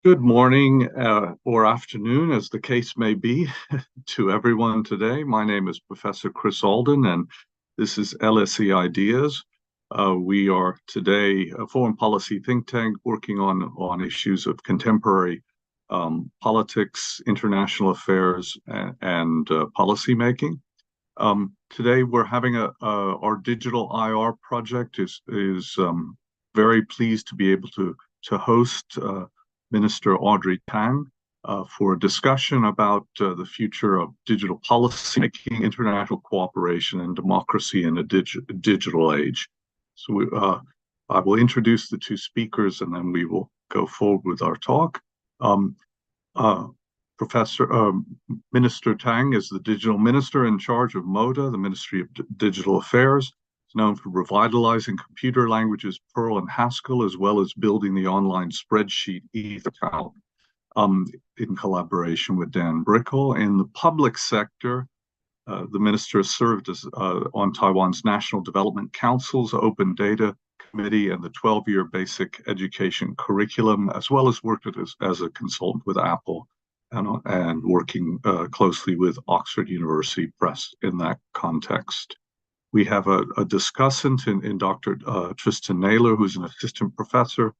Good morning or afternoon, as the case may be, to everyone today. My name is Professor Chris Alden, and this is LSE Ideas. We are today a foreign policy think tank working on issues of contemporary politics, international affairs, and policy making. Today, we're having our digital IR project is very pleased to be able to host. Minister Audrey Tang for a discussion about the future of digital policy making, international cooperation, and democracy in a digital age. I will introduce the two speakers and then we will go forward with our talk. Um, uh, Professor Minister Tang is the digital minister in charge of Moda, the Ministry of Digital Affairs. It's known for revitalizing computer languages Perl and Haskell, as well as building the online spreadsheet eTown in collaboration with Dan Brickell. In the public sector, the minister served as on Taiwan's National Development Council's Open Data Committee and the 12-year basic education curriculum, as well as worked as a consultant with Apple and working closely with Oxford University Press in that context. We have a discussant in Dr. Tristan Naylor, who's an assistant professor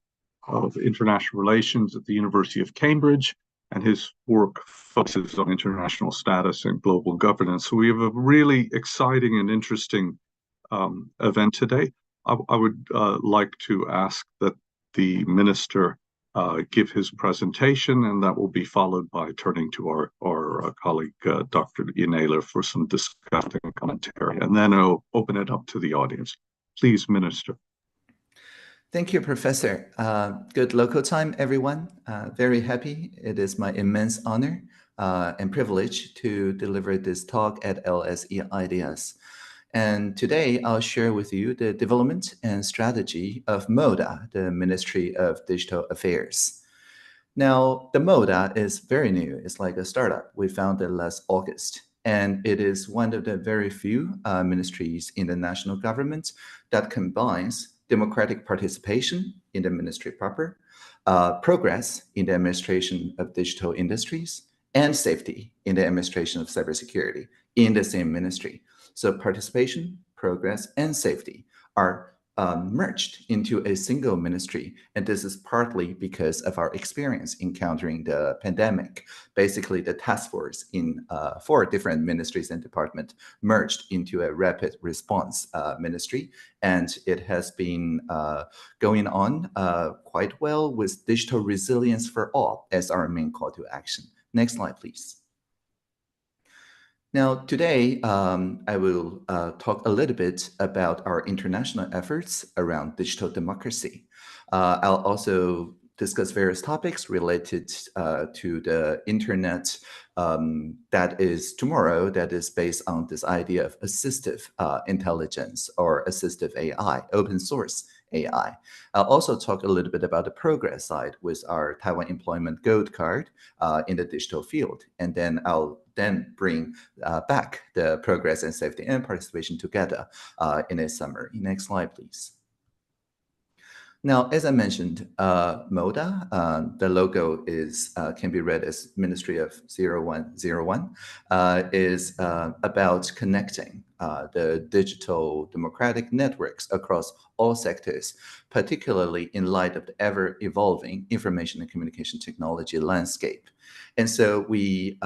of international relations at the University of Cambridge, and his work focuses on international status and global governance. So we have a really exciting and interesting event today. I would like to ask that the minister give his presentation, and that will be followed by turning to our colleague, Dr. Naylor, for some discussion and commentary, and then I'll open it up to the audience. Please, Minister. Thank you, Professor. Good local time, everyone. Very happy. It is my immense honor and privilege to deliver this talk at LSE Ideas. And today I'll share with you the development and strategy of Moda, the Ministry of Digital Affairs. Now, the Moda is very new. It's like a startup. We founded last August. And it is one of the very few ministries in the national government that combines democratic participation in the ministry proper, progress in the administration of digital industries, and safety in the administration of cybersecurity in the same ministry. So participation, progress, and safety are merged into a single ministry. And this is partly because of our experience encountering the pandemic. Basically, the task force in 4 different ministries and departments merged into a rapid response ministry. And it has been going on quite well with digital resilience for all as our main call to action. Next slide, please. Now, today, I will talk a little bit about our international efforts around digital democracy. I'll also discuss various topics related to the internet that is tomorrow, that is based on this idea of assistive intelligence or assistive AI, open source AI. I'll also talk a little bit about the progress side with our Taiwan Employment Gold Card in the digital field. And then I'll bring back the progress and safety and participation together in a summary. Next slide, please. Now, as I mentioned, Moda, the logo is can be read as Ministry of 0101, is about connecting the digital democratic networks across all sectors, particularly in light of the ever-evolving information and communication technology landscape. And so we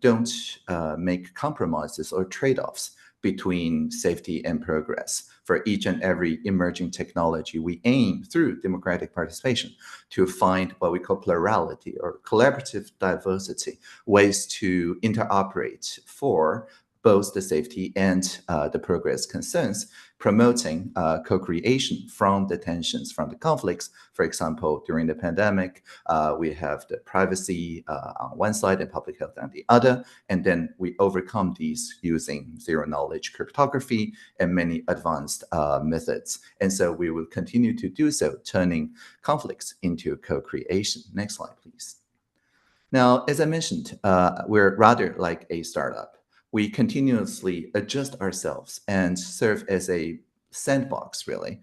don't make compromises or trade-offs between safety and progress. For each and every emerging technology, we aim through democratic participation to find what we call plurality or collaborative diversity, ways to interoperate for both the safety and the progress concerns, promoting co-creation from the tensions, from the conflicts. For example, during the pandemic, we have the privacy on one side and public health on the other, and then we overcome these using zero-knowledge cryptography and many advanced methods. And so we will continue to do so, turning conflicts into co-creation. Next slide, please. Now, as I mentioned, we're rather like a startup. We continuously adjust ourselves and serve as a sandbox, really,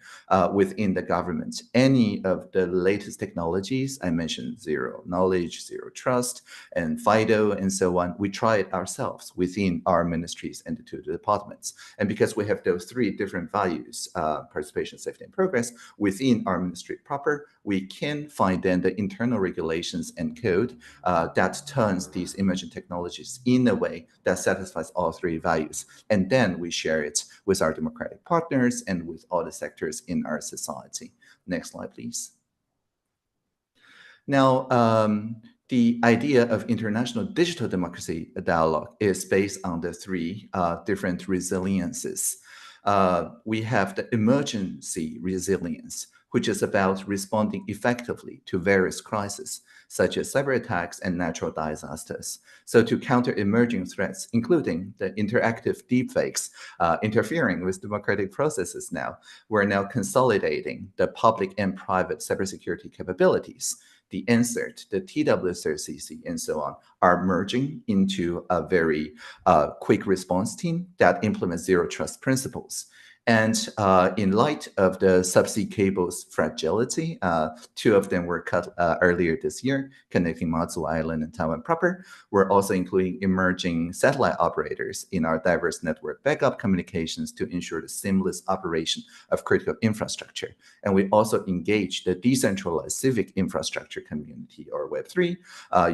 within the government. Any of the latest technologies, I mentioned zero knowledge, zero trust, and FIDO, and so on, we try it ourselves within our ministries and the two departments. And because we have those three different values, participation, safety, and progress, within our ministry proper, we can find then the internal regulations and code that turns these emerging technologies in a way that satisfies all three values. And then we share it with our democratic partners and with all the sectors in our society. Next slide, please. Now, the idea of international digital democracy dialogue is based on the three different resiliences. We have the emergency resilience, which is about responding effectively to various crises, such as cyber attacks and natural disasters. So to counter emerging threats, including the interactive deepfakes interfering with democratic processes now, we're now consolidating the public and private cybersecurity capabilities. The NCERT, the TWSRCC, and so on are merging into a very quick response team that implements zero trust principles. And in light of the subsea cables fragility, two of them were cut earlier this year, connecting Matsu Island and Taiwan proper. We're also including emerging satellite operators in our diverse network backup communications to ensure the seamless operation of critical infrastructure. And we also engage the decentralized civic infrastructure community, or Web3,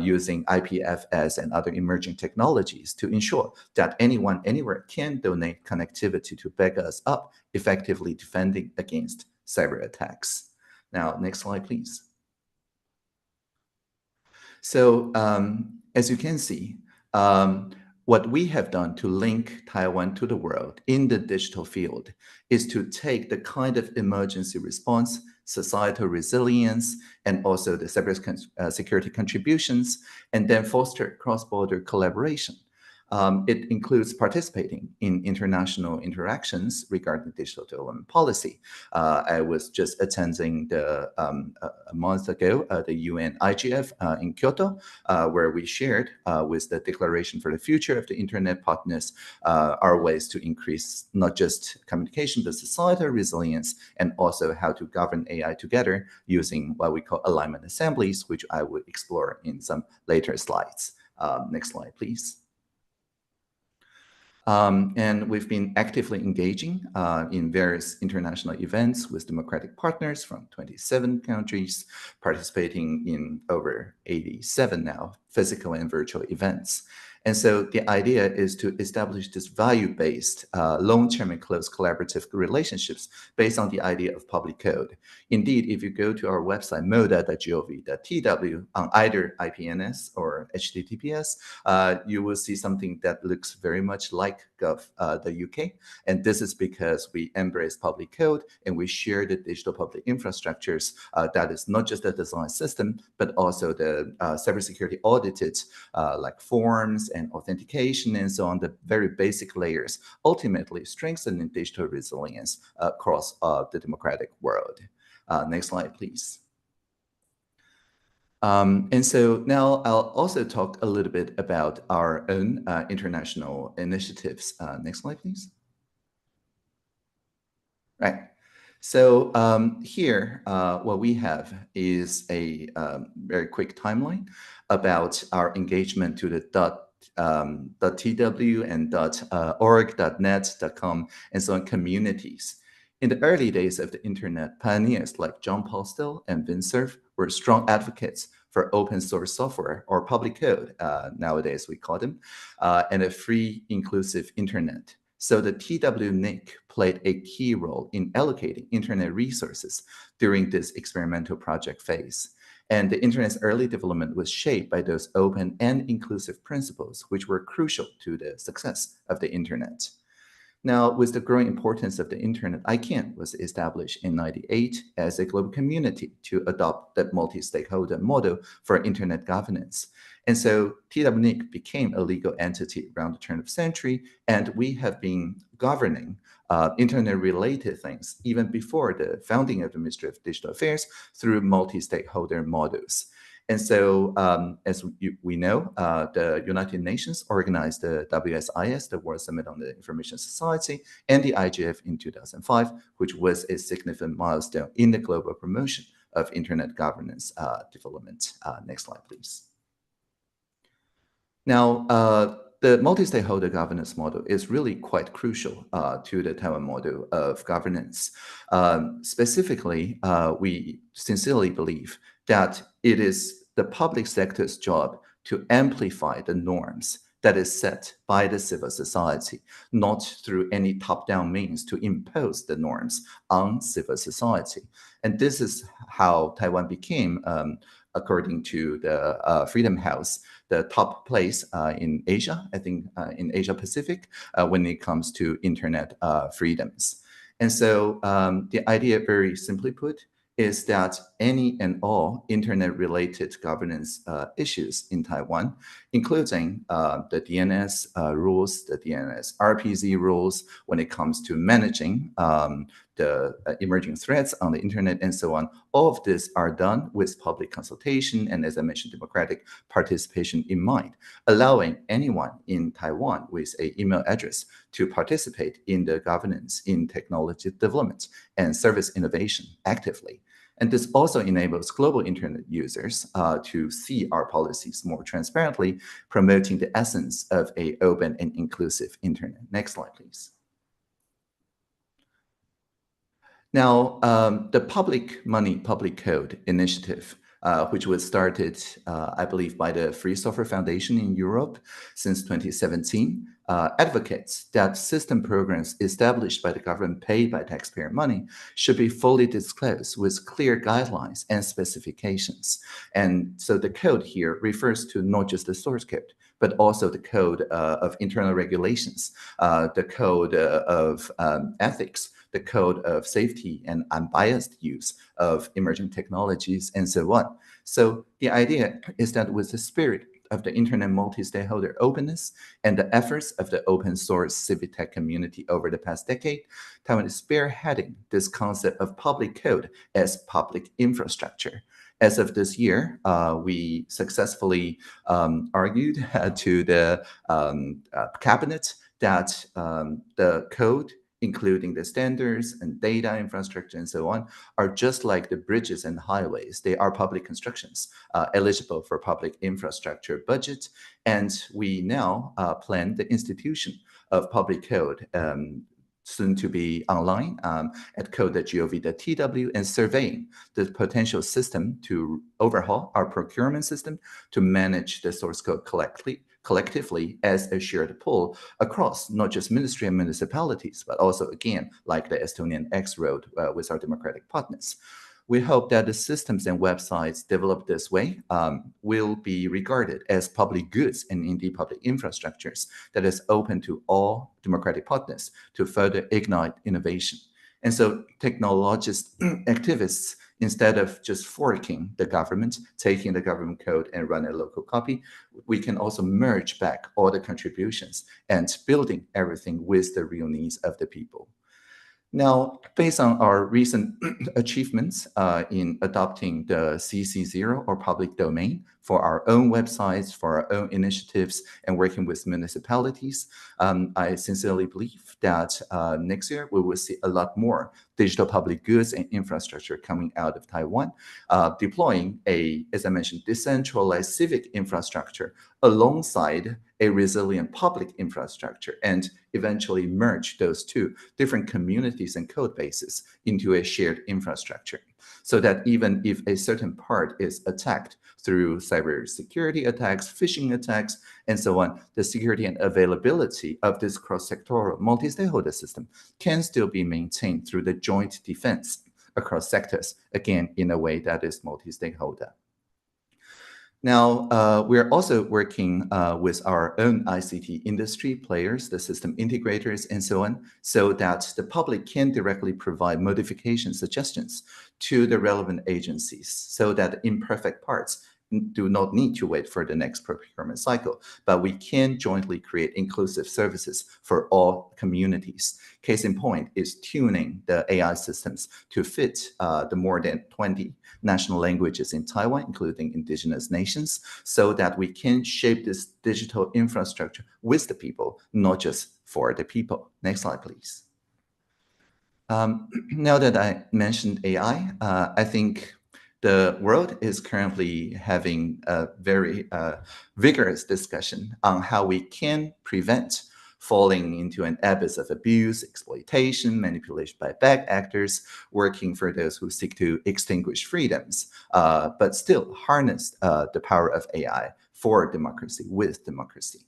using IPFS and other emerging technologies to ensure that anyone, anywhere can donate connectivity to back us up, effectively defending against cyber attacks. Now, next slide, please. So as you can see, what we have done to link Taiwan to the world in the digital field is to take the kind of emergency response, societal resilience, and also the cybersecurity contributions, and then foster cross-border collaboration. It includes participating in international interactions regarding digital development policy. I was just attending a month ago the UN IGF in Kyoto, where we shared with the Declaration for the Future of the Internet partners our ways to increase not just communication, but societal resilience, and also how to govern AI together using what we call alignment assemblies, which I will explore in some later slides. Next slide, please. And we've been actively engaging in various international events with democratic partners from 27 countries, participating in over 87 now physical and virtual events. And so the idea is to establish this value-based, long-term and close collaborative relationships based on the idea of public code. Indeed, if you go to our website, moda.gov.tw, on either IPNS or HTTPS, you will see something that looks very much like the UK. And this is because we embrace public code and we share the digital public infrastructures that is not just the design system, but also the cybersecurity audited like forms and authentication and so on, the very basic layers, ultimately strengthening digital resilience across the democratic world. Next slide, please. And so now I'll also talk a little bit about our own international initiatives. Next slide, please. Right. So here, what we have is a very quick timeline about our engagement to the .tw and .org, .net, .com, and so on communities. In the early days of the internet, pioneers like John Postel and Vint Cerf were strong advocates for open source software, or public code, nowadays we call them, and a free, inclusive internet. So the TWNIC played a key role in allocating internet resources during this experimental project phase. And the internet's early development was shaped by those open and inclusive principles, which were crucial to the success of the internet. Now, with the growing importance of the internet, ICANN was established in 1998 as a global community to adopt the multi-stakeholder model for internet governance. And so TWNIC became a legal entity around the turn of the century, and we have been governing internet-related things even before the founding of the Ministry of Digital Affairs through multi-stakeholder models. And so, as we know, the United Nations organized the WSIS, the World Summit on the Information Society, and the IGF in 2005, which was a significant milestone in the global promotion of internet governance development. Next slide, please. Now, the multi-stakeholder governance model is really quite crucial to the Taiwan model of governance. Specifically, we sincerely believe that it is the public sector's job to amplify the norms that is set by the civil society, not through any top-down means to impose the norms on civil society. And this is how Taiwan became, according to the Freedom House, the top place in Asia, I think in Asia Pacific, when it comes to internet freedoms. And so the idea, very simply put, is that any and all internet-related governance issues in Taiwan, including the DNS rules, the DNS RPZ rules, when it comes to managing the emerging threats on the internet and so on, all of this are done with public consultation and, as I mentioned, democratic participation in mind, allowing anyone in Taiwan with an email address to participate in the governance in technology development and service innovation actively. And this also enables global internet users to see our policies more transparently, promoting the essence of an open and inclusive internet. Next slide, please. Now, the Public Money, Public Code initiative, which was started, I believe, by the Free Software Foundation in Europe since 2017, advocates that system programs established by the government paid by taxpayer money should be fully disclosed with clear guidelines and specifications. And so the code here refers to not just the source code, but also the code of internal regulations, the code of ethics, the code of safety and unbiased use of emerging technologies, and so on. So the idea is that with the spirit of the internet multi-stakeholder openness and the efforts of the open source civic tech community over the past decade, Taiwan is spearheading this concept of public code as public infrastructure. As of this year, we successfully argued to the cabinet that the code, including the standards and data infrastructure and so on, are just like the bridges and highways. They are public constructions eligible for public infrastructure budget. And we now plan the institution of public code soon to be online at code.gov.tw and surveying the potential system to overhaul our procurement system to manage the source code collectively as a shared pool across not just ministry and municipalities, but also, again, like the Estonian X Road with our democratic partners. We hope that the systems and websites developed this way will be regarded as public goods and indeed public infrastructures that is open to all democratic partners to further ignite innovation. And so technologist activists, instead of just forking the government, taking the government code and run a local copy, we can also merge back all the contributions and building everything with the real needs of the people. Now, based on our recent achievements in adopting the CC0 or public domain for our own websites, for our own initiatives, and working with municipalities, I sincerely believe that next year we will see a lot more digital public goods and infrastructure coming out of Taiwan, deploying a, as I mentioned, decentralized civic infrastructure alongside a resilient public infrastructure, and eventually merge those two different communities and code bases into a shared infrastructure, so that even if a certain part is attacked through cybersecurity attacks, phishing attacks, and so on, the security and availability of this cross-sectoral multi-stakeholder system can still be maintained through the joint defense across sectors, again, in a way that is multi-stakeholder. Now, we're also working with our own ICT industry players, the system integrators, and so on, so that the public can directly provide modification suggestions to the relevant agencies, so that imperfect parts do not need to wait for the next procurement cycle, but we can jointly create inclusive services for all communities. Case in point is tuning the AI systems to fit the more than 20 national languages in Taiwan, including indigenous nations, so that we can shape this digital infrastructure with the people, not just for the people. Next slide, please. Now that I mentioned AI, I think the world is currently having a very vigorous discussion on how we can prevent falling into an abyss of abuse, exploitation, manipulation by bad actors, working for those who seek to extinguish freedoms, but still harness the power of AI for democracy, with democracy.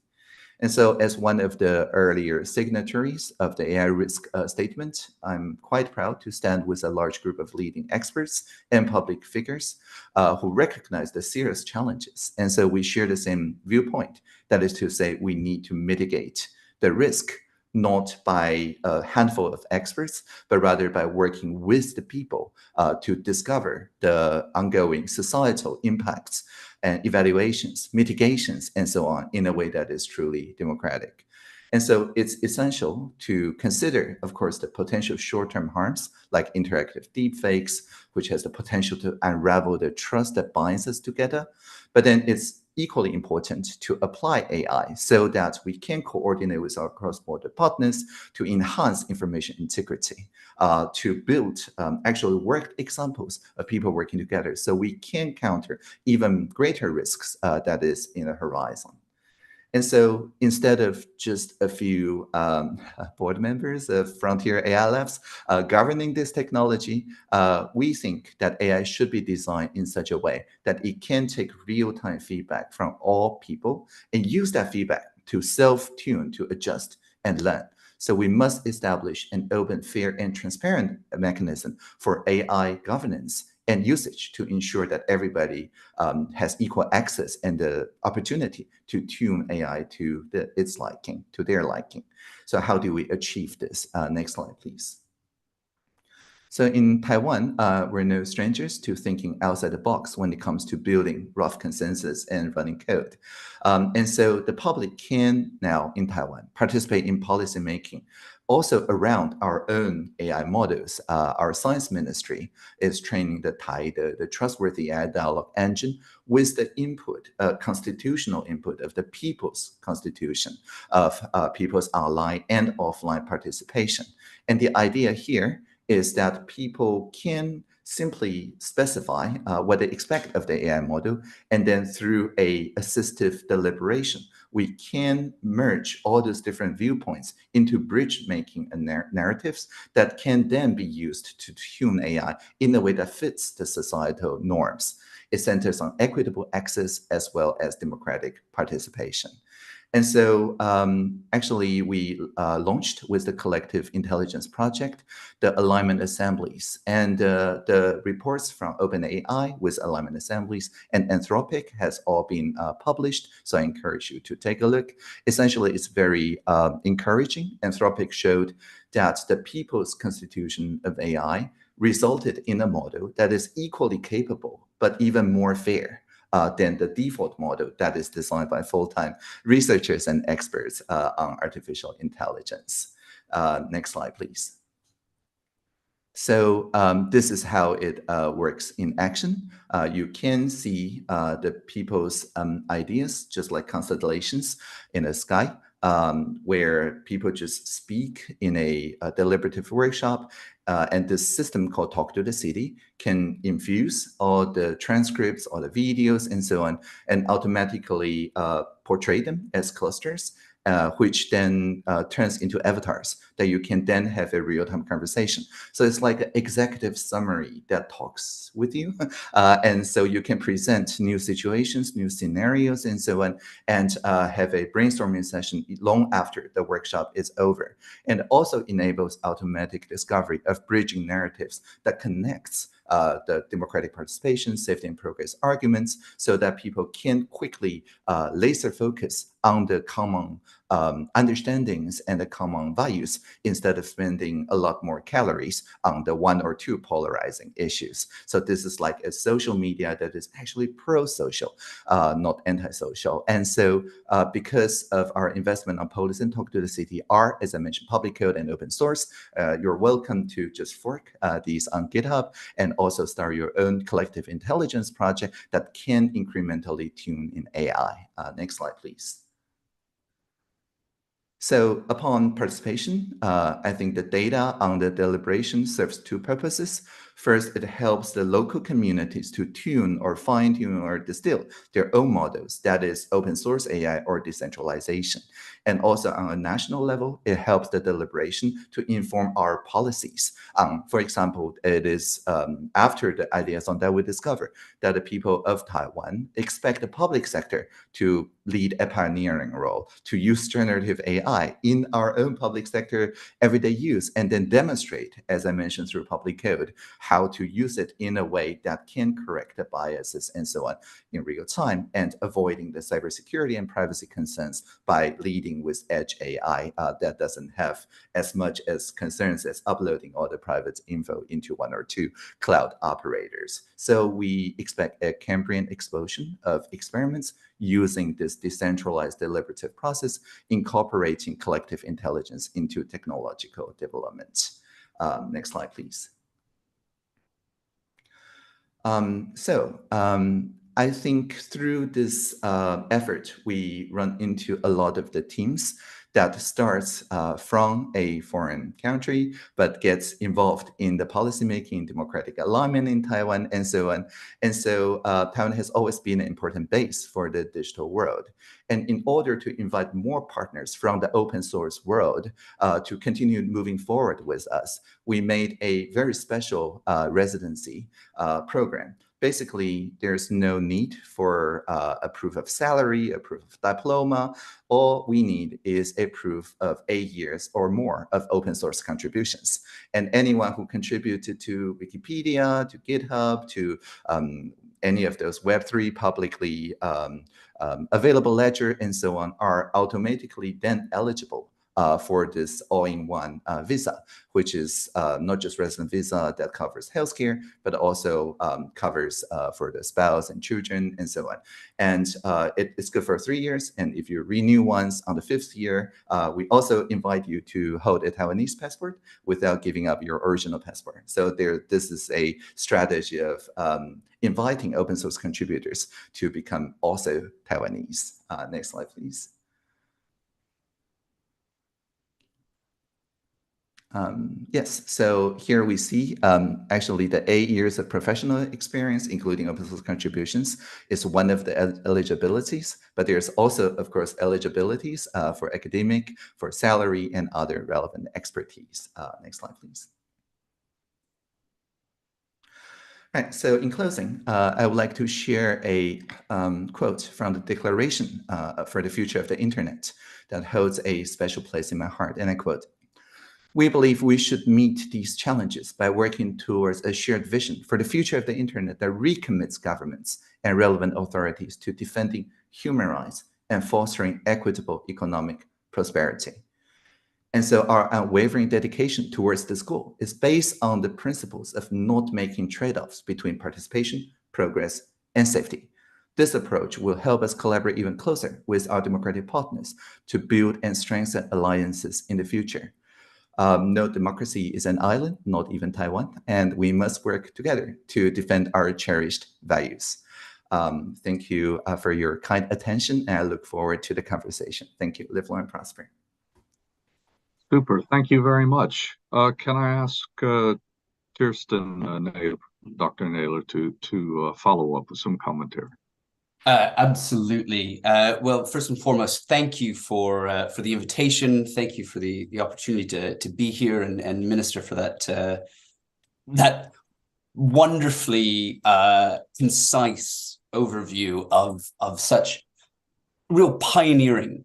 And so as one of the earlier signatories of the AI risk statement, I'm quite proud to stand with a large group of leading experts and public figures who recognize the serious challenges. And so we share the same viewpoint, that is to say, we need to mitigate the risk, not by a handful of experts, but rather by working with the people to discover the ongoing societal impacts and evaluations, mitigations, and so on in a way that is truly democratic. And so it's essential to consider, of course, the potential short-term harms like interactive deepfakes, which has the potential to unravel the trust that binds us together. But then it's equally important to apply AI so that we can coordinate with our cross-border partners to enhance information integrity, to build actual worked examples of people working together so we can counter even greater risks that is in the horizon. And so instead of just a few board members of Frontier AI Labs governing this technology, we think that AI should be designed in such a way that it can take real-time feedback from all people and use that feedback to self-tune, to adjust and learn. So we must establish an open, fair, and transparent mechanism for AI governance and usage to ensure that everybody has equal access and the opportunity to tune AI to its liking, to their liking. So how do we achieve this? Next slide, please. So in Taiwan, we're no strangers to thinking outside the box when it comes to building rough consensus and running code. And so the public can now in Taiwan participate in policy making also around our own AI models. Our science ministry is training the TAI, the Trustworthy AI Dialogue Engine, with the input, constitutional input of the people's constitution, of people's online and offline participation. And the idea here is that people can simply specify what they expect of the AI model, and then through a assistive deliberation, we can merge all those different viewpoints into bridge making and narratives that can then be used to tune AI in a way that fits the societal norms. It centers on equitable access as well as democratic participation. And so actually we launched with the Collective Intelligence Project, the alignment assemblies, and the reports from OpenAI with alignment assemblies and Anthropic has all been published. So I encourage you to take a look. Essentially, it's very encouraging. Anthropic showed that the people's constitution of AI resulted in a model that is equally capable, but even more fair than the default model that is designed by full-time researchers and experts on artificial intelligence. Next slide, please. So this is how it works in action. You can see the people's ideas, just like constellations in the sky, where people just speak in a deliberative workshop. And this system called Talk to the City can infuse all the transcripts, all the videos, and so on, and automatically portray them as clusters, which then turns into avatars that you can then have a real-time conversation. So it's like an executive summary that talks with you. And so you can present new situations, new scenarios, and so on, and have a brainstorming session long after the workshop is over. And also enables automatic discovery of bridging narratives that connects the democratic participation, safety and progress arguments, so that people can quickly laser focus on the common understandings and the common values instead of spending a lot more calories on the one or two polarizing issues. So this is like a social media that is actually pro-social, not anti-social. And so because of our investment on Policy and Talk to the City are, as I mentioned, public code and open source, you're welcome to just fork these on GitHub and also start your own collective intelligence project that can incrementally tune in AI. Next slide, please. So upon participation, I think the data on the deliberation serves two purposes. First, it helps the local communities to tune or fine-tune or distill their own models, that is open source AI or decentralization. And also on a national level, it helps the deliberation to inform our policies. For example, it is after the ideathon that we discover that the people of Taiwan expect the public sector to lead a pioneering role, to use generative AI in our own public sector everyday use, and then demonstrate, as I mentioned, through public code, how to use it in a way that can correct the biases and so on in real time, and avoiding the cybersecurity and privacy concerns by leading with edge AI that doesn't have as much as concerns as uploading all the private info into one or two cloud operators. So we expect a Cambrian explosion of experiments using this decentralized deliberative process, incorporating collective intelligence into technological development. Next slide, please. I think through this effort, we run into a lot of the teams that starts from a foreign country, but gets involved in the policymaking, democratic alignment in Taiwan, and so on. And so Taiwan has always been an important base for the digital world. And in order to invite more partners from the open source world to continue moving forward with us, we made a very special residency program. Basically, there's no need for a proof of salary, a proof of diploma. All we need is a proof of 8 years or more of open source contributions. And anyone who contributed to Wikipedia, to GitHub, to any of those Web3 publicly available ledger and so on are automatically then eligible for this all-in-one visa, which is not just resident visa that covers healthcare, but also covers for the spouse and children and so on. And it's good for 3 years. And if you renew once on the 5th year, we also invite you to hold a Taiwanese passport without giving up your original passport. So this is a strategy of inviting open source contributors to become also Taiwanese. Next slide, please. Yes, so here we see actually the 8 years of professional experience, including open source contributions, is one of the eligibilities, but there's also, of course, eligibilities for academic, for salary, and other relevant expertise. Next slide, please. All right, so in closing, I would like to share a quote from the Declaration for the Future of the Internet that holds a special place in my heart, and I quote, "We believe we should meet these challenges by working towards a shared vision for the future of the internet that recommits governments and relevant authorities to defending human rights and fostering equitable economic prosperity." And so our unwavering dedication towards this goal is based on the principles of not making trade-offs between participation, progress, and safety. This approach will help us collaborate even closer with our democratic partners to build and strengthen alliances in the future. No democracy is an island, not even Taiwan, and we must work together to defend our cherished values. Thank you for your kind attention, and I look forward to the conversation. Thank you. Live, learn, prosper. Super. Thank you very much. Can I ask Kirsten Naylor, Dr. Naylor to follow up with some commentary? Absolutely. Well, first and foremost, thank you for the invitation. Thank you for the opportunity to be here and minister for that wonderfully concise overview of such real pioneering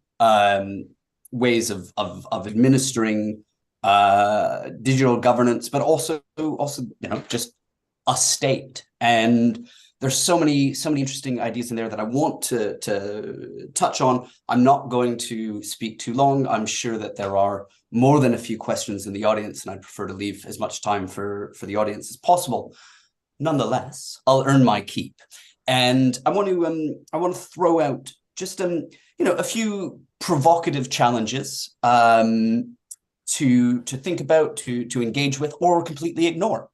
ways of administering digital governance, but also just a state. And there's so many interesting ideas in there that I want to touch on. I'm not going to speak too long. I'm sure that there are more than a few questions in the audience, and I'd prefer to leave as much time for the audience as possible. Nonetheless, I'll earn my keep, and I want to throw out just a few provocative challenges to think about, to engage with, or completely ignore.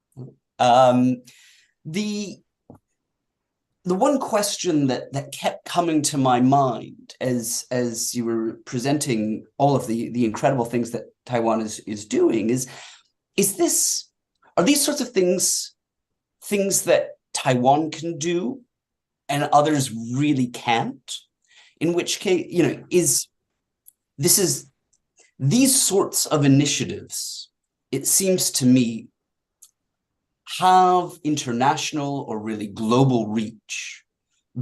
The one question that kept coming to my mind as you were presenting all of the incredible things that Taiwan is doing are these sorts of things that Taiwan can do and others really can't? In which case, these sorts of initiatives, it seems to me, have international or really global reach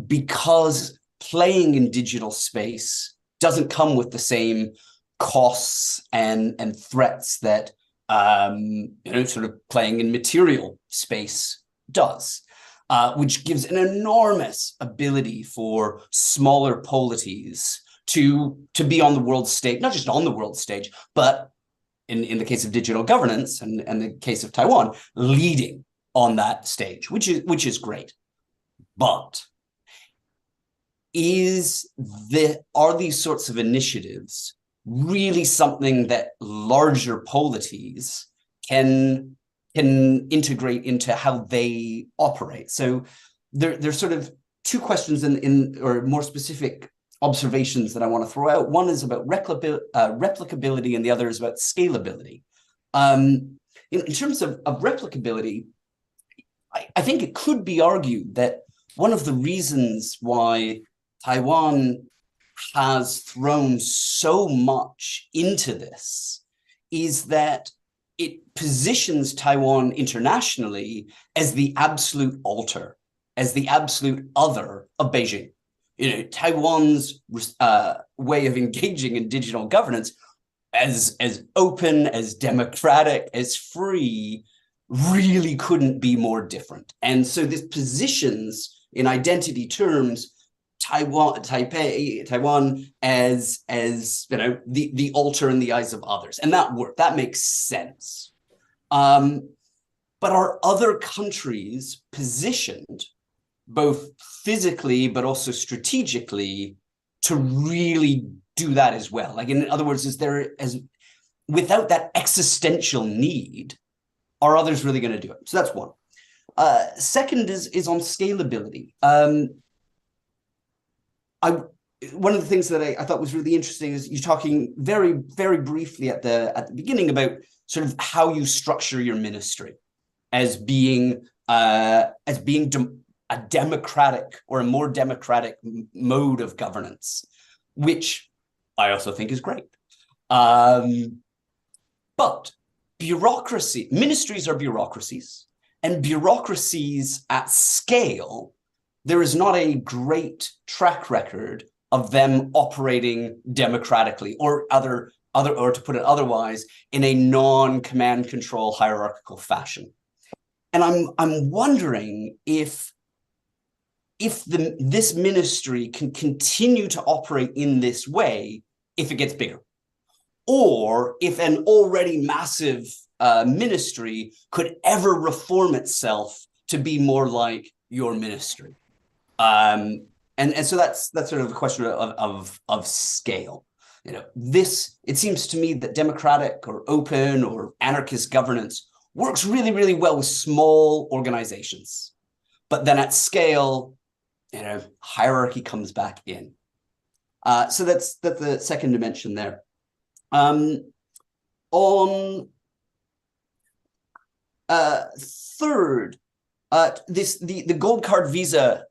because playing in digital space doesn't come with the same costs and threats that sort of playing in material space does, which gives an enormous ability for smaller polities to be on the world stage, not just on the world stage, but in the case of digital governance and the case of Taiwan, leading on that stage, which is great. But are these sorts of initiatives really something that larger polities can integrate into how they operate? So there's sort of two questions or more specific observations that I want to throw out. One is about replicability, and the other is about scalability. In terms of replicability, I think it could be argued that one of the reasons why Taiwan has thrown so much into this is that it positions Taiwan internationally as the absolute alter, as the absolute other of Beijing. Taiwan's way of engaging in digital governance, as open, as democratic, as free, really couldn't be more different. And so this positions, in identity terms, Taiwan as the alter in the eyes of others, and that makes sense. But are other countries positioned, both physically but also strategically, to really do that as well? Like, in other words, without that existential need, are others really going to do it? So that's one. Second is on scalability. One of the things that I thought was really interesting is you're talking very, very briefly at the beginning about sort of how you structure your ministry as being a democratic or a more democratic mode of governance, which I also think is great. But ministries are bureaucracies, and bureaucracies at scale, there is not a great track record of them operating democratically or to put it otherwise, in a non-command control hierarchical fashion. And I'm wondering if this ministry can continue to operate in this way if it gets bigger, or if an already massive ministry could ever reform itself to be more like your ministry. And so that's sort of a question of scale. It seems to me that democratic or open or anarchist governance works really, really well with small organizations, but then at scale, hierarchy comes back in. So that's the second dimension there. On third, the gold card visa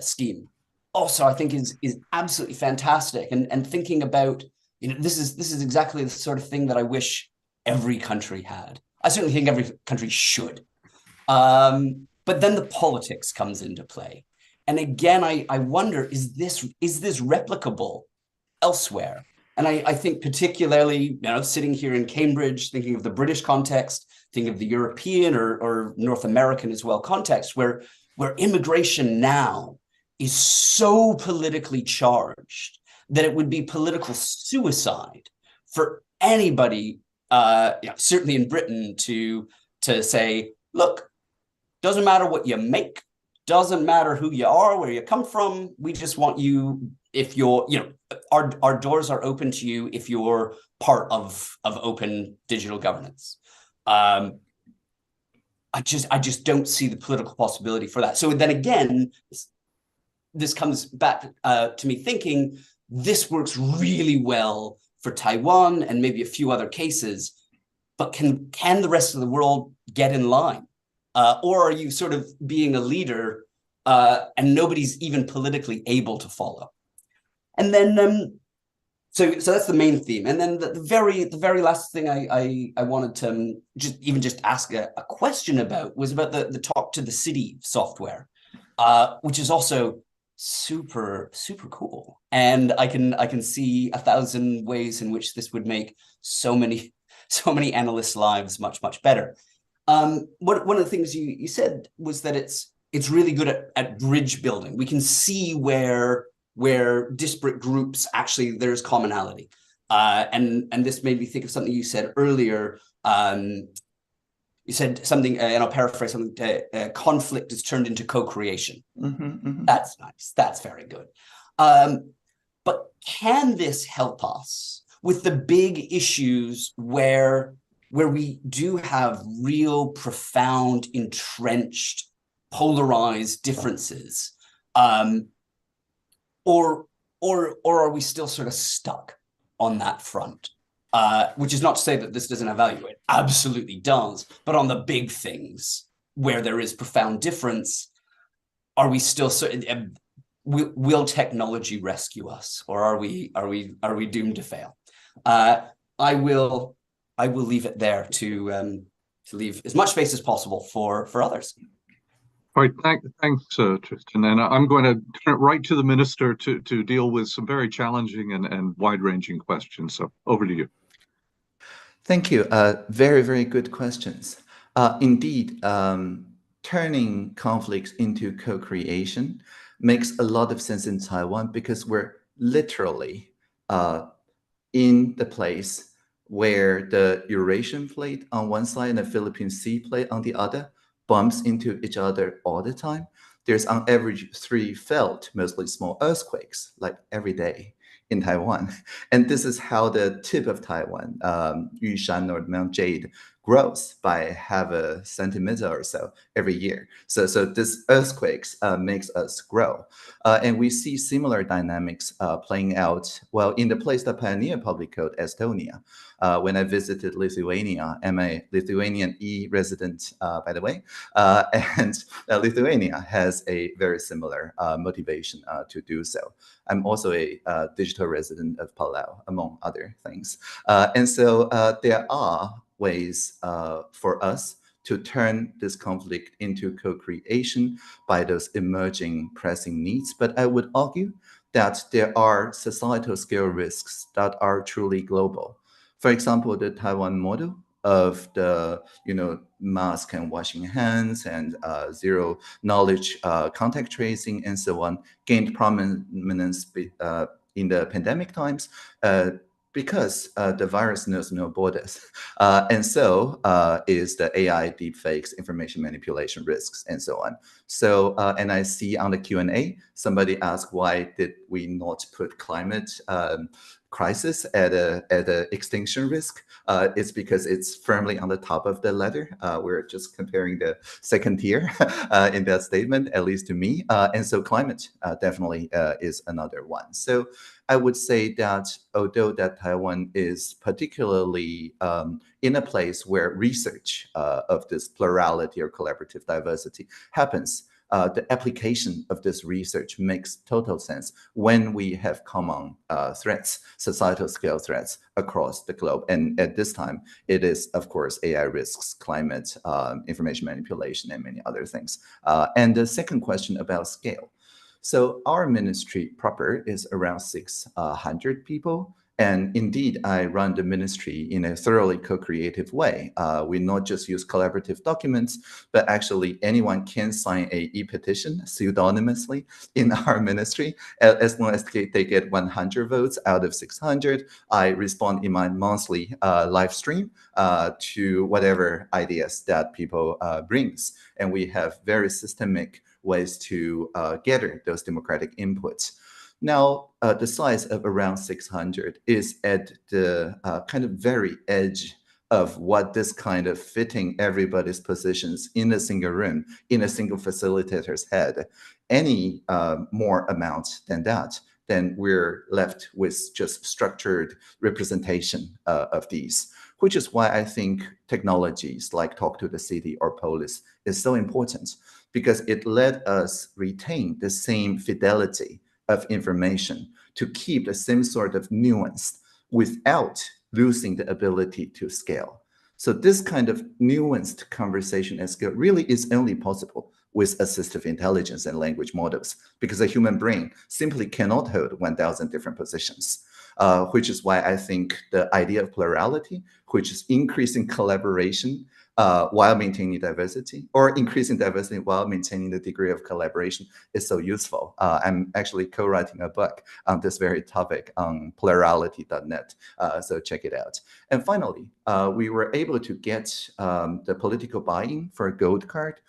scheme also I think is absolutely fantastic, and thinking about this is exactly the sort of thing that I wish every country had. I certainly think every country should. But then the politics comes into play. And again, I wonder, is this replicable elsewhere? And I think particularly, sitting here in Cambridge, thinking of the British context, thinking of the European or North American as well context, where where immigration now is so politically charged that it would be political suicide for anybody, certainly in Britain, to say, look, doesn't matter what you make, doesn't matter who you are, where you come from. We just want you, if you're, our doors are open to you if you're part of open digital governance. I just don't see the political possibility for that. So then again, this comes back to me thinking this works really well for Taiwan and maybe a few other cases, but can the rest of the world get in line? Or are you sort of being a leader and nobody's even politically able to follow? And then, so that's the main theme. And then the very last thing I wanted to just ask a question about was about the Talk to the City software, which is also super super cool, and I can see 1,000 ways in which this would make so many analysts' lives much better. One of the things you said was that it's really good at bridge building. We can see where disparate groups actually there's commonality, and this made me think of something you said earlier. You said something, and I'll paraphrase something, conflict is turned into co-creation. That's nice. That's very good. But can this help us with the big issues where we do have real, profound, entrenched, polarized differences? Or are we still sort of stuck on that front? Which is not to say that this doesn't have value. It absolutely does. But on the big things where there is profound difference, are we still will technology rescue us, or are we doomed to fail? I will leave it there to leave as much space as possible for others. All right, thanks, Tristan. And I'm going to turn it right to the minister to deal with some very challenging and wide-ranging questions. So over to you. Thank you. Very, very good questions. Indeed, turning conflicts into co-creation makes a lot of sense in Taiwan because we're literally in the place where the Eurasian plate on one side and the Philippine Sea plate on the other bumps into each other all the time. There's on average 3 felt, mostly small earthquakes, like every day in Taiwan. And this is how the tip of Taiwan, Yushan or Mount Jade, grows by half a centimeter or so every year. So this earthquakes makes us grow. And we see similar dynamics playing out, well, in the place that pioneered public code, Estonia. When I visited Lithuania, I'm a Lithuanian e-resident, by the way, and Lithuania has a very similar motivation to do so. I'm also a digital resident of Palau, among other things. And so there are ways for us to turn this conflict into co-creation by those emerging pressing needs. But I would argue that there are societal scale risks that are truly global. For example, the Taiwan model of the mask and washing hands and zero knowledge contact tracing and so on gained prominence in the pandemic times because the virus knows no borders. And so is the AI deepfakes, information manipulation risks, and so on. So, and I see on the Q&A, somebody asked, why did we not put climate crisis at a extinction risk? It's because it's firmly on the top of the ladder. We're just comparing the second tier in that statement, at least to me. And so climate definitely is another one. So I would say that although that Taiwan is particularly in a place where research of this plurality or collaborative diversity happens, the application of this research makes total sense when we have common threats, societal scale threats across the globe. And at this time, it is, of course, AI risks, climate, information manipulation, and many other things. And the second question about scale. So our ministry proper is around 600 people. And indeed, I run the ministry in a thoroughly co-creative way. We not just use collaborative documents, but actually anyone can sign a e-petition pseudonymously in our ministry. As long as they get 100 votes out of 600, I respond in my monthly live stream to whatever ideas that people brings. And we have very systemic ways to gather those democratic inputs. Now, the size of around 600 is at the kind of very edge of what this kind of fitting everybody's positions in a single room, in a single facilitator's head. Any more amount than that, then we're left with just structured representation of these, which is why I think technologies like Talk to the City or Polis is so important, because it let us retain the same fidelity of information to keep the same sort of nuance without losing the ability to scale. So this kind of nuanced conversation at scale really is only possible with assistive intelligence and language models, because a human brain simply cannot hold 1,000 different positions, which is why I think the idea of plurality, which is increasing collaboration while maintaining diversity, or increasing diversity while maintaining the degree of collaboration, is so useful. I'm actually co-writing a book on this very topic on plurality.net, so check it out. And finally, we were able to get the political buy-in for a gold card.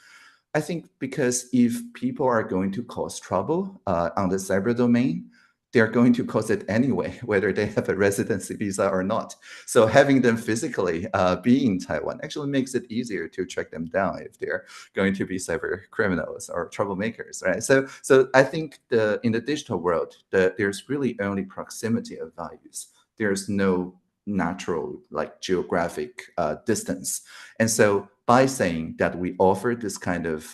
I think because if people are going to cause trouble on the cyber domain, they're going to cause it anyway, whether they have a residency visa or not. So having them physically be in Taiwan actually makes it easier to track them down if they're going to be cyber criminals or troublemakers, right? So I think in the digital world, there's really only proximity of values. There's no natural geographic distance. And so by saying that we offer this kind of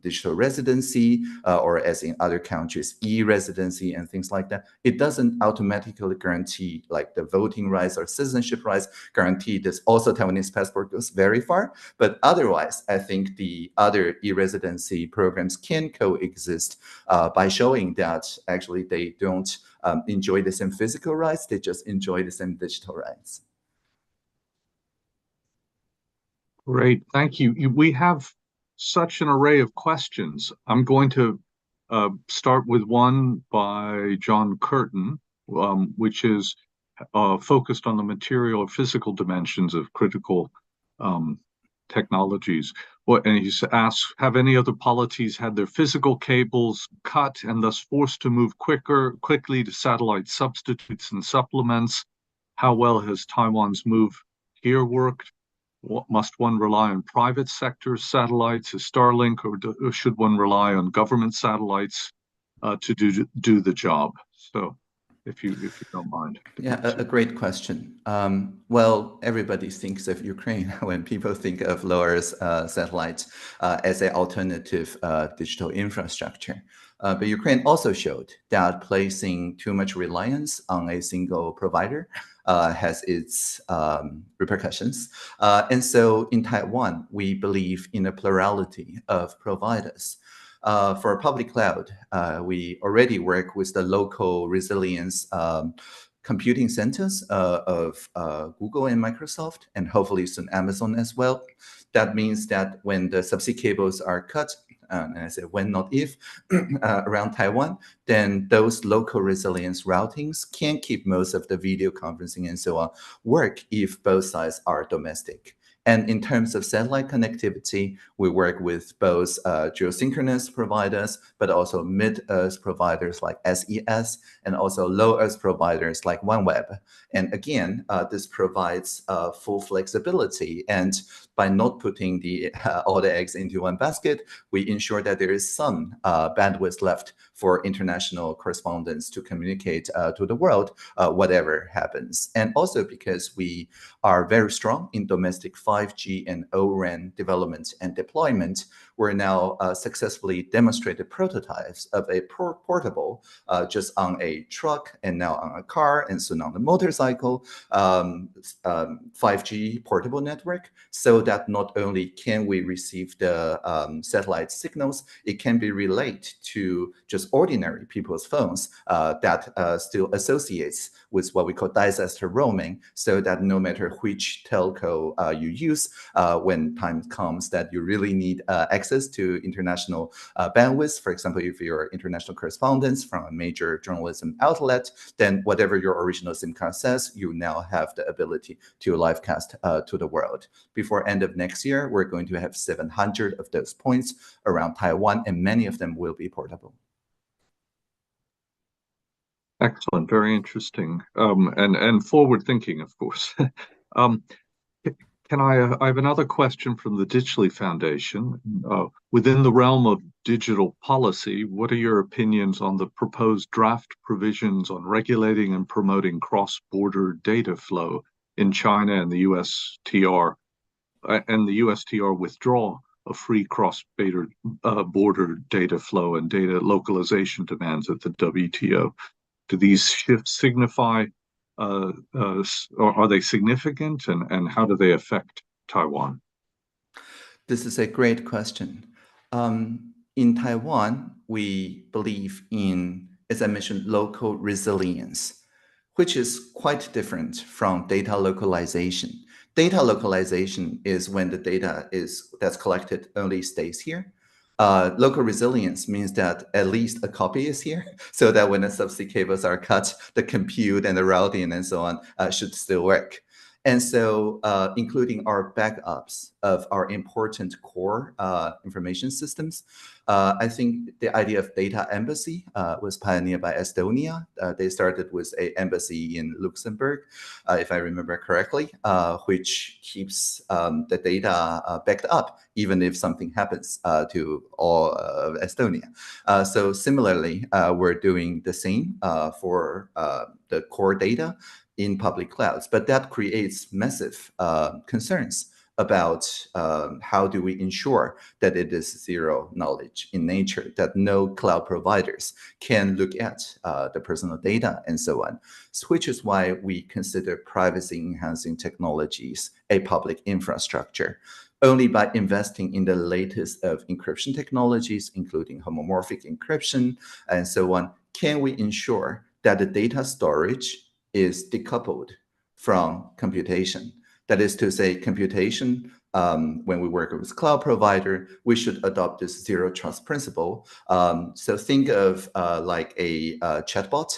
digital residency, or as in other countries, e-residency and things like that, it doesn't automatically guarantee the voting rights or citizenship rights, guarantee this also Taiwanese passport goes very far. But otherwise, I think the other e-residency programs can coexist by showing that actually they don't enjoy the same physical rights, they just enjoy the same digital rights. Great, thank you. We have such an array of questions. I'm going to start with one by John Curtin, which is focused on the material or physical dimensions of critical technologies. And he asks, have any other polities had their physical cables cut and thus forced to move quickly to satellite substitutes and supplements? How well has Taiwan's move here worked? Must one rely on private sector satellites as Starlink, or should one rely on government satellites to do the job? So, if you don't mind. Yeah, a great question. Well, everybody thinks of Ukraine when people think of low Earth satellites as an alternative digital infrastructure. But Ukraine also showed that placing too much reliance on a single provider has its repercussions. And so in Taiwan, we believe in a plurality of providers. For public cloud, we already work with the local resilience computing centers of Google and Microsoft, and hopefully soon Amazon as well. That means that when the subsea cables are cut, and I say when, not if, around Taiwan, then those local resilience routings can keep most of the video conferencing and so on work if both sides are domestic. And in terms of satellite connectivity, we work with both geosynchronous providers, but also mid-Earth providers like SES, and also low-Earth providers like OneWeb. And again, this provides full flexibility. And by not putting all the eggs into one basket, we ensure that there is some bandwidth left for international correspondents to communicate to the world, whatever happens. And also because we are very strong in domestic 5G and O-RAN development and deployment, we're now successfully demonstrated prototypes of a portable, just on a truck and now on a car and soon on the motorcycle, 5G portable network, so that not only can we receive the satellite signals, it can be relayed to just ordinary people's phones that still associates with what we call disaster roaming, so that no matter which telco you use, when time comes that you really need access to international bandwidth, for example, if you're international correspondence from a major journalism outlet, then whatever your original SIM card says, you now have the ability to livecast to the world. Before end of next year, we're going to have 700 of those points around Taiwan, and many of them will be portable. Excellent, very interesting, and forward-thinking, of course. I have another question from the Ditchley Foundation. Within the realm of digital policy, what are your opinions on the proposed draft provisions on regulating and promoting cross-border data flow in China and the USTR, withdraw of free cross-border data flow and data localization demands at the WTO? Do these shifts signify, or are they significant, and how do they affect Taiwan? This is a great question. In Taiwan, we believe in, as I mentioned, local resilience, which is quite different from data localization. Data localization is when the data that's collected only stays here. Local resilience means that at least a copy is here, so that when the subsea cables are cut, the compute and the routing and so on should still work. And so including our backups of our important core information systems, I think the idea of data embassy was pioneered by Estonia. They started with an embassy in Luxembourg, if I remember correctly, which keeps the data backed up, even if something happens to all of Estonia. So similarly, we're doing the same for the core data in public clouds, but that creates massive concerns about how do we ensure that it is zero knowledge in nature, that no cloud providers can look at the personal data and so on, which is why we consider privacy-enhancing technologies a public infrastructure. Only by investing in the latest of encryption technologies, including homomorphic encryption and so on, can we ensure that the data storage is decoupled from computation. That is to say, computation, when we work with cloud provider, we should adopt this zero trust principle. So think of like a chatbot.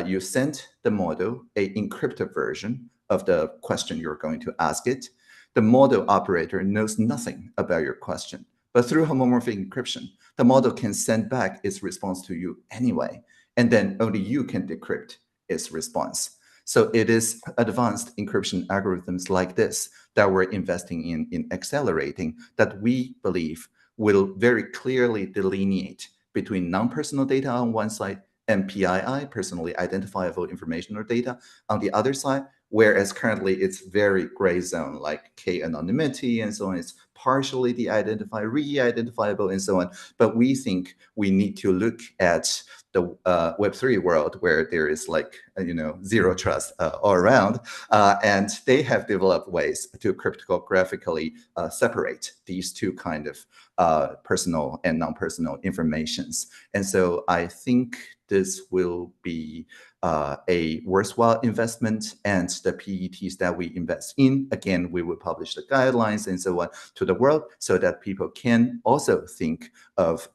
You send the model an encrypted version of the question you're going to ask it. The model operator knows nothing about your question, but through homomorphic encryption, the model can send back its response to you anyway, and then only you can decrypt its response. So it is advanced encryption algorithms like this that we're investing in accelerating, that we believe will very clearly delineate between non-personal data on one side and PII, personally identifiable information or data, on the other side, whereas currently it's very gray zone, like k-anonymity and so on. It's partially de-identified, re-identifiable and so on. But we think we need to look at the Web3 world where there is like, zero trust all around. And they have developed ways to cryptographically separate these two kind of personal and non-personal informations. And so I think this will be a worthwhile investment, and the PETs that we invest in, again, we will publish the guidelines and so on to the world so that people can also think of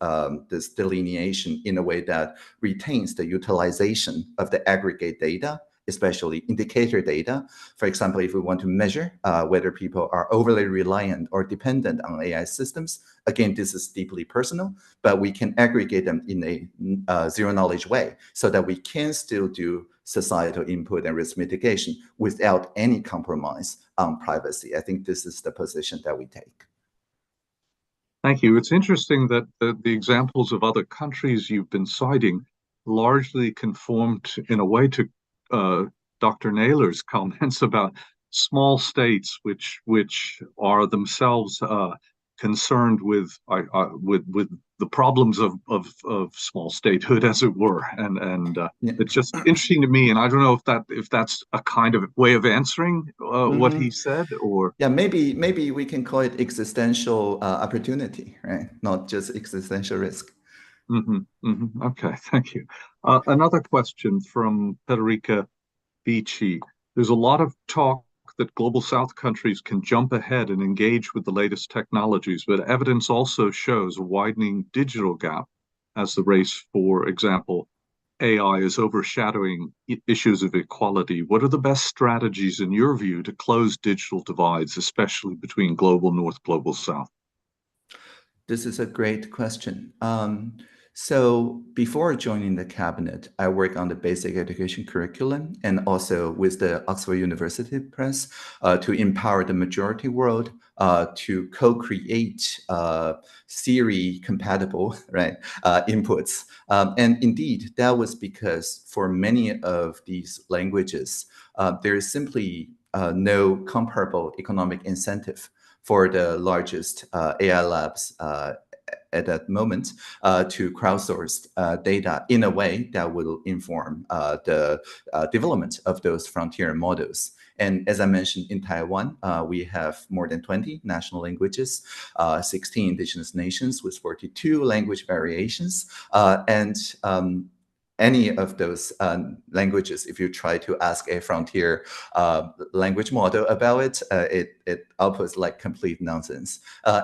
this delineation in a way that retains the utilization of the aggregate data, especially indicator data. For example, if we want to measure whether people are overly reliant or dependent on AI systems, again, this is deeply personal, but we can aggregate them in a zero knowledge way so that we can still do societal input and risk mitigation without any compromise on privacy. I think this is the position that we take. Thank you. It's interesting that the examples of other countries you've been citing largely conform in a way to Dr. Naylor's comments about small states, which are themselves concerned with the problems of small statehood, as it were, and Yeah. it's just interesting to me. And I don't know if that's a kind of way of answering what he said, or yeah, maybe we can call it existential opportunity, right? Not just existential risk. Okay, thank you. Another question from Federica Vici. There's a lot of talk that global South countries can jump ahead and engage with the latest technologies, but evidence also shows a widening digital gap as the race, for example, AI is overshadowing issues of equality. What are the best strategies, in your view, to close digital divides, especially between global North, global South? This is a great question. So before joining the cabinet, I worked on the basic education curriculum and also with the Oxford University Press to empower the majority world to co-create Siri-compatible right inputs. And indeed, that was because for many of these languages, there is simply no comparable economic incentive for the largest AI labs at that moment to crowdsource data in a way that will inform the development of those frontier models. And as I mentioned, in Taiwan, we have more than 20 national languages, 16 indigenous nations with 42 language variations. And any of those languages, if you try to ask a frontier language model about it, it outputs like complete nonsense.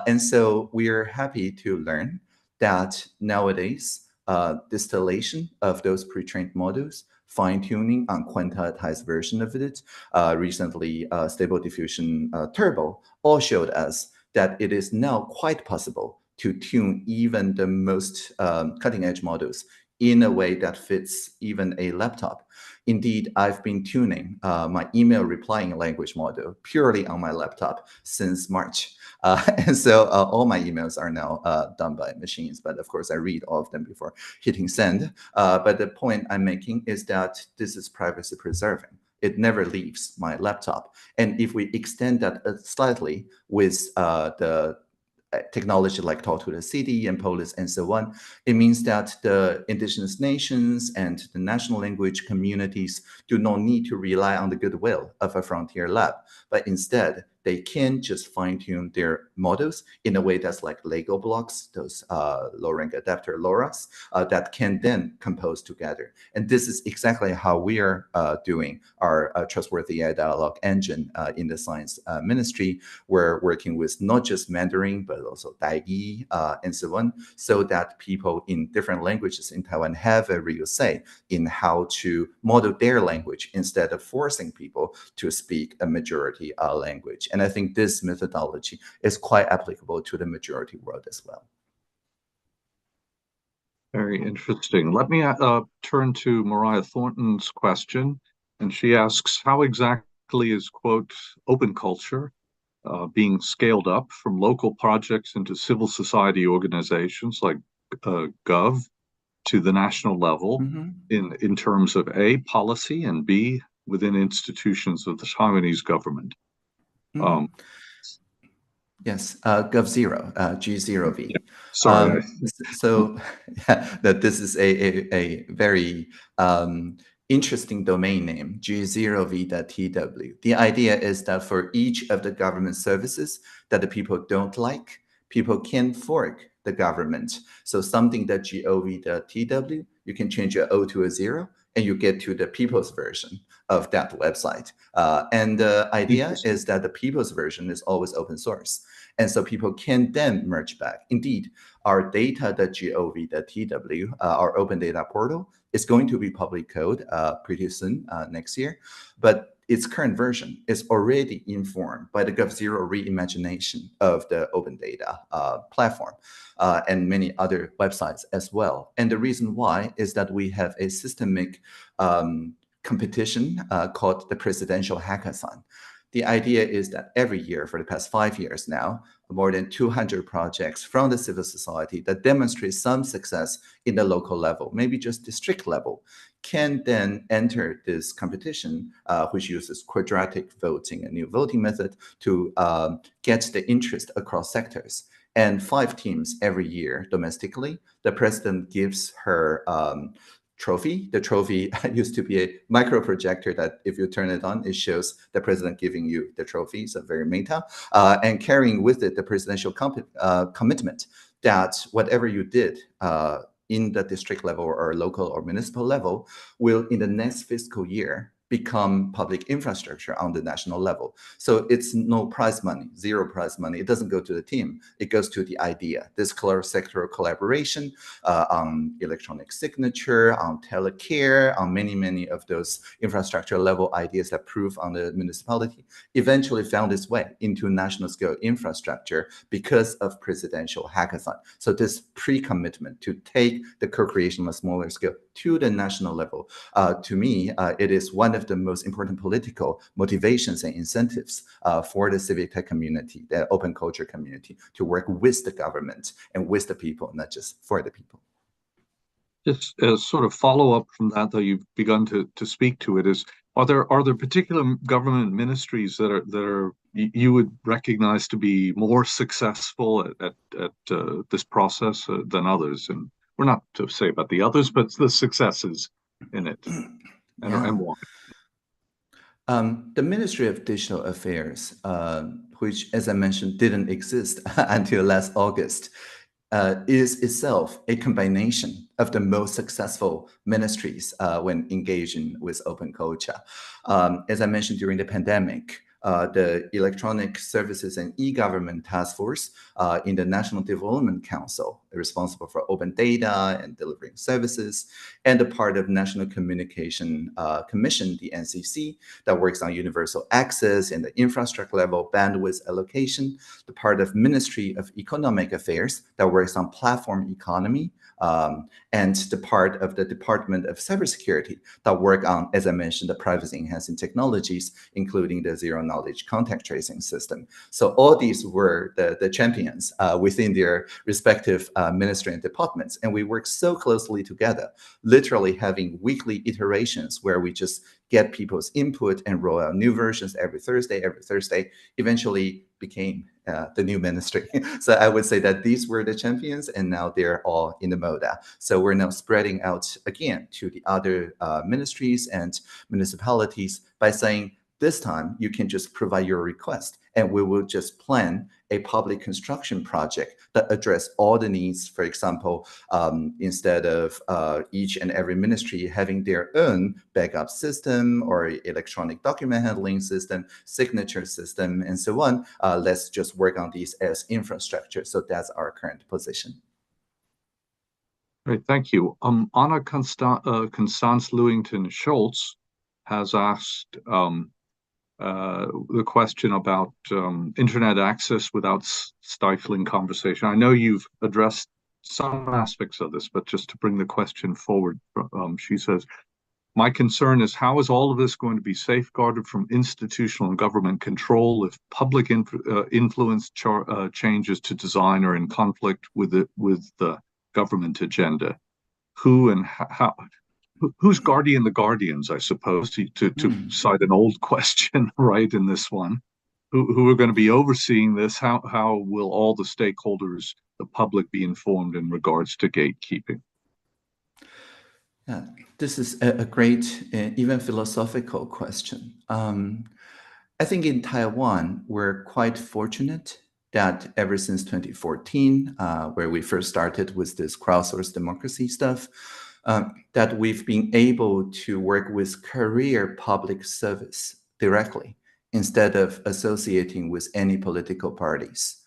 And so we are happy to learn that nowadays, distillation of those pre-trained models, fine-tuning on quantized version of it, recently Stable Diffusion Turbo, all showed us that it is now quite possible to tune even the most cutting-edge models in a way that fits even a laptop. Indeed, I've been tuning my email replying language model purely on my laptop since March. And so all my emails are now done by machines, but of course I read all of them before hitting send. But the point I'm making is that this is privacy preserving. It never leaves my laptop. And if we extend that slightly with the technology like Talk to the City and Polis and so on, it means that the indigenous nations and the national language communities do not need to rely on the goodwill of a frontier lab, but instead they can just fine-tune their models in a way that's like Lego blocks, those low-rank adapter LoRa's, that can then compose together. And this is exactly how we are doing our trustworthy AI dialogue engine in the science ministry. We're working with not just Mandarin, but also Dai and so on, so that people in different languages in Taiwan have a real say in how to model their language instead of forcing people to speak a majority language. And I think this methodology is quite applicable to the majority world as well. Very interesting. Let me turn to Mariah Thornton's question, and she asks, how exactly is, quote, open culture being scaled up from local projects into civil society organizations like Gov to the national level in terms of A, policy, and B, within institutions of the Taiwanese government? Yes, Gov0, G0V. Yeah, sorry. So yeah, that this is a very interesting domain name, G0V.tw. The idea is that for each of the government services that the people don't like, people can fork the government. So something that gov.tw, you can change your O to a 0, and you get to the people's version of that website. And the idea is that the people's version is always open source. And so people can then merge back. Indeed, our data.gov.tw, our open data portal, is going to be public code pretty soon next year. But its current version is already informed by the Gov0 reimagination of the open data platform and many other websites as well. And the reason why is that we have a systemic competition called the Presidential Hackathon. The idea is that every year for the past 5 years now, more than 200 projects from the civil society that demonstrate some success in the local level, maybe just district level, can then enter this competition, which uses quadratic voting, a new voting method, to get the interest across sectors. and 5 teams every year domestically. The president gives her trophy. The trophy used to be a micro projector that if you turn it on, it shows the president giving you the trophy. So very meta, and carrying with it the presidential commitment that whatever you did in the district level or local or municipal level will in the next fiscal year become public infrastructure on the national level. So it's no prize money, zero prize money. It doesn't go to the team. It goes to the idea. This sectoral collaboration on electronic signature, on telecare, on many of those infrastructure level ideas that prove on the municipality eventually found its way into national scale infrastructure because of presidential hackathon. So this pre-commitment to take the co-creation on a smaller scale to the national level, to me, it is one of the most important political motivations and incentives for the civic tech community, the open culture community, to work with the government and with the people, not just for the people. Just as sort of follow-up from that, though you've begun to speak to it, is are there particular government ministries that are you would recognize to be more successful at this process than others? And we're not to say about the others, but the successes in it, and why? The Ministry of Digital Affairs, which, as I mentioned, didn't exist until last August, is itself a combination of the most successful ministries when engaging with open culture. As I mentioned during the pandemic, the Electronic Services and E-Government Task Force in the National Development Council, responsible for open data and delivering services, and the part of National Communication Commission, the NCC, that works on universal access and the infrastructure level bandwidth allocation, the part of Ministry of Economic Affairs that works on platform economy, and the part of the Department of Cybersecurity that work on, as I mentioned, the privacy-enhancing technologies, including the zero-knowledge contact tracing system. So all these were the champions within their respective ministry and departments, and we work so closely together, literally having weekly iterations where we just get people's input and roll out new versions every Thursday, eventually became the new ministry. So I would say that these were the champions, and now they're all in the Moda. So we're now spreading out again to the other ministries and municipalities by saying, this time you can just provide your request and we will just plan a public construction project that address all the needs. For example, instead of each and every ministry having their own backup system or electronic document handling system, signature system, and so on, let's just work on these as infrastructure. So that's our current position. Great, thank you. Anna Constance Lewington Schultz has asked the question about internet access without stifling conversation. I know you've addressed some aspects of this, but just to bring the question forward, she says, my concern is how is all of this going to be safeguarded from institutional and government control if public influence changes to design are in conflict with the government agenda? Who and how? Who's guardian the guardians, I suppose, to cite an old question, right, in this one? Who are going to be overseeing this? How will all the stakeholders, the public, be informed in regards to gatekeeping? Yeah, this is a great, even philosophical question. I think in Taiwan, we're quite fortunate that ever since 2014, where we first started with this crowdsourced democracy stuff, that we've been able to work with career public service directly instead of associating with any political parties.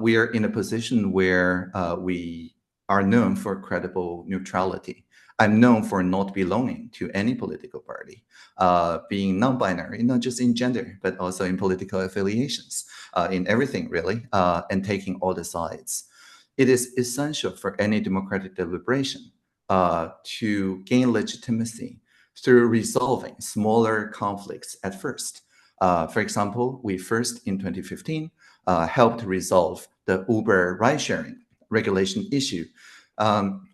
We are in a position where we are known for credible neutrality. I'm known for not belonging to any political party, being non-binary, not just in gender, but also in political affiliations, in everything really, and taking all the sides. It is essential for any democratic deliberation to gain legitimacy through resolving smaller conflicts at first. For example, we first in 2015 helped resolve the Uber ride-sharing regulation issue,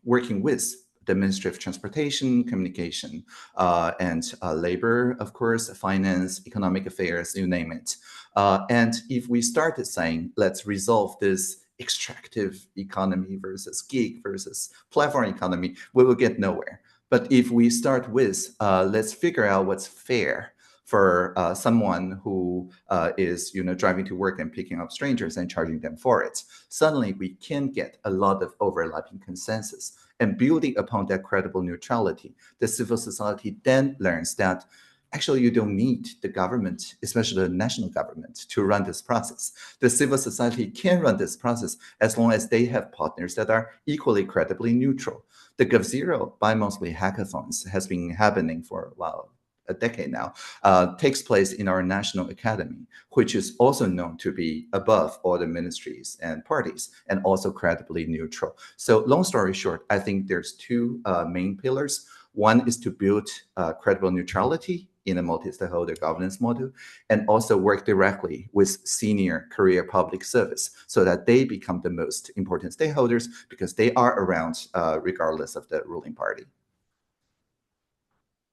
working with the Ministry of Transportation, Communication, and Labor, of course, Finance, Economic Affairs, you name it. And if we started saying, let's resolve this extractive economy versus gig versus platform economy, we will get nowhere. But if we start with, let's figure out what's fair for someone who is driving to work and picking up strangers and charging them for it, suddenly we can get a lot of overlapping consensus. And building upon that credible neutrality, the civil society then learns that actually you don't need the government, especially the national government, to run this process. The civil society can run this process as long as they have partners that are equally credibly neutral. The GovZero bi-monthly hackathons has been happening for, well, a decade now, takes place in our National Academy, which is also known to be above all the ministries and parties and also credibly neutral. So long story short, I think there's two main pillars. One is to build credible neutrality in a multi-stakeholder governance model, and also work directly with senior career public service so that they become the most important stakeholders because they are around regardless of the ruling party.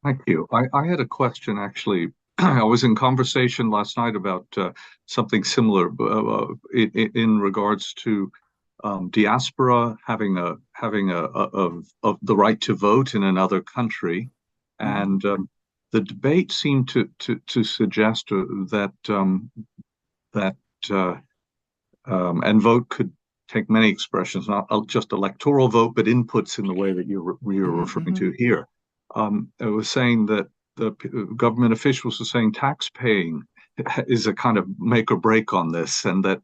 Thank you. I had a question, actually. I was in conversation last night about something similar in regards to diaspora having the right to vote in another country, and the debate seemed to suggest that and vote could take many expressions, not just electoral vote, but inputs in the way that you're referring to here. I was saying that the government officials are saying tax paying is a kind of make or break on this, and that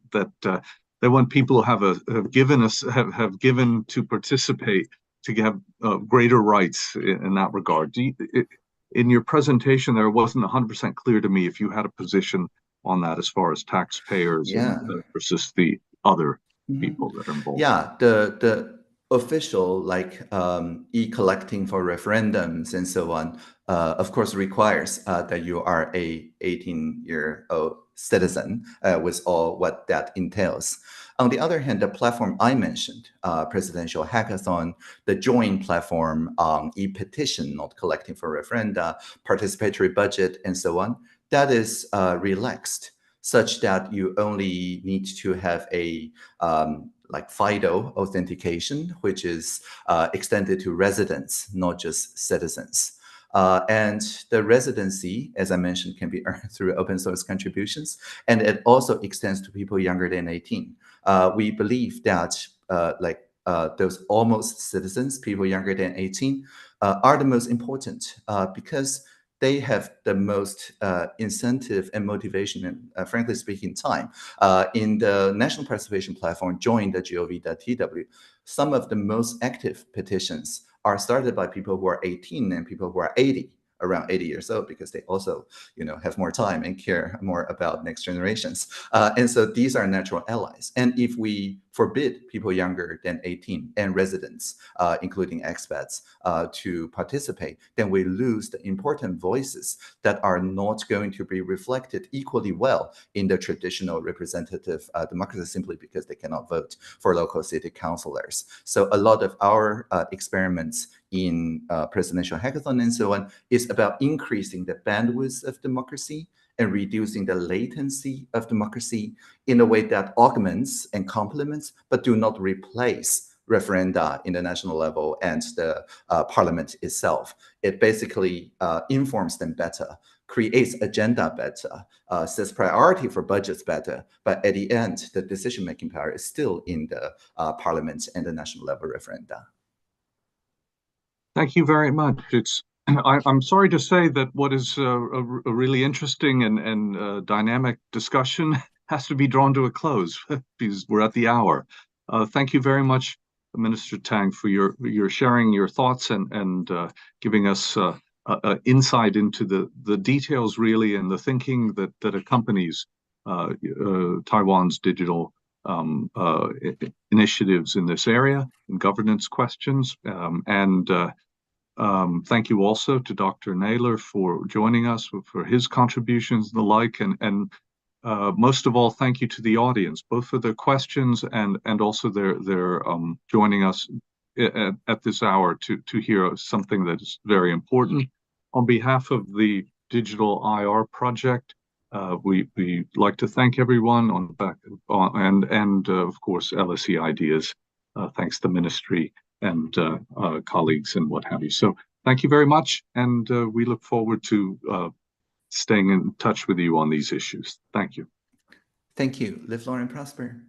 they want people who have given to participate to have greater rights in that regard. In your presentation, there wasn't 100% clear to me if you had a position on that as far as taxpayers versus the other people that are involved. Yeah, the official e-collecting for referendums and so on, of course, requires that you are a 18-year-old citizen with all what that entails. On the other hand, the platform I mentioned, Presidential Hackathon, the joint platform, e-petition, not collecting for referenda, participatory budget, and so on, that is relaxed such that you only need to have a FIDO authentication, which is extended to residents, not just citizens. And the residency, as I mentioned, can be earned through open source contributions, and it also extends to people younger than 18. We believe that those almost citizens, people younger than 18, are the most important because they have the most incentive and motivation and, frankly speaking, time. In the National Participation Platform, join the gov.tw, some of the most active petitions are started by people who are 18 and people who are 80, around 80 years old, because they also, have more time and care more about next generations. And so these are natural allies. And if we forbid people younger than 18 and residents, including expats, to participate, then we lose the important voices that are not going to be reflected equally well in the traditional representative democracy simply because they cannot vote for local city councilors. So a lot of our experiments in presidential hackathon and so on is about increasing the bandwidth of democracy and reducing the latency of democracy in a way that augments and complements, but do not replace referenda in the national level and the parliament itself. It basically informs them better, creates agenda better, sets priority for budgets better, but at the end, the decision-making power is still in the parliament and the national level referenda. Thank you very much. I'm sorry to say that what is a really interesting and dynamic discussion has to be drawn to a close because we're at the hour. Thank you very much, Minister Tang, for your sharing your thoughts and giving us insight into the details really and the thinking that accompanies Taiwan's digital initiatives in this area and governance questions. Thank you also to Dr. Naylor for joining us, for his contributions and the like, and most of all, thank you to the audience, both for their questions and also their joining us at this hour to hear something that is very important. On behalf of the Digital IR Project, We like to thank everyone on the back and of course LSE Ideas. Thanks to the ministry and colleagues and what have you. So thank you very much, and we look forward to staying in touch with you on these issues. Thank you. Thank you. Live long and prosper.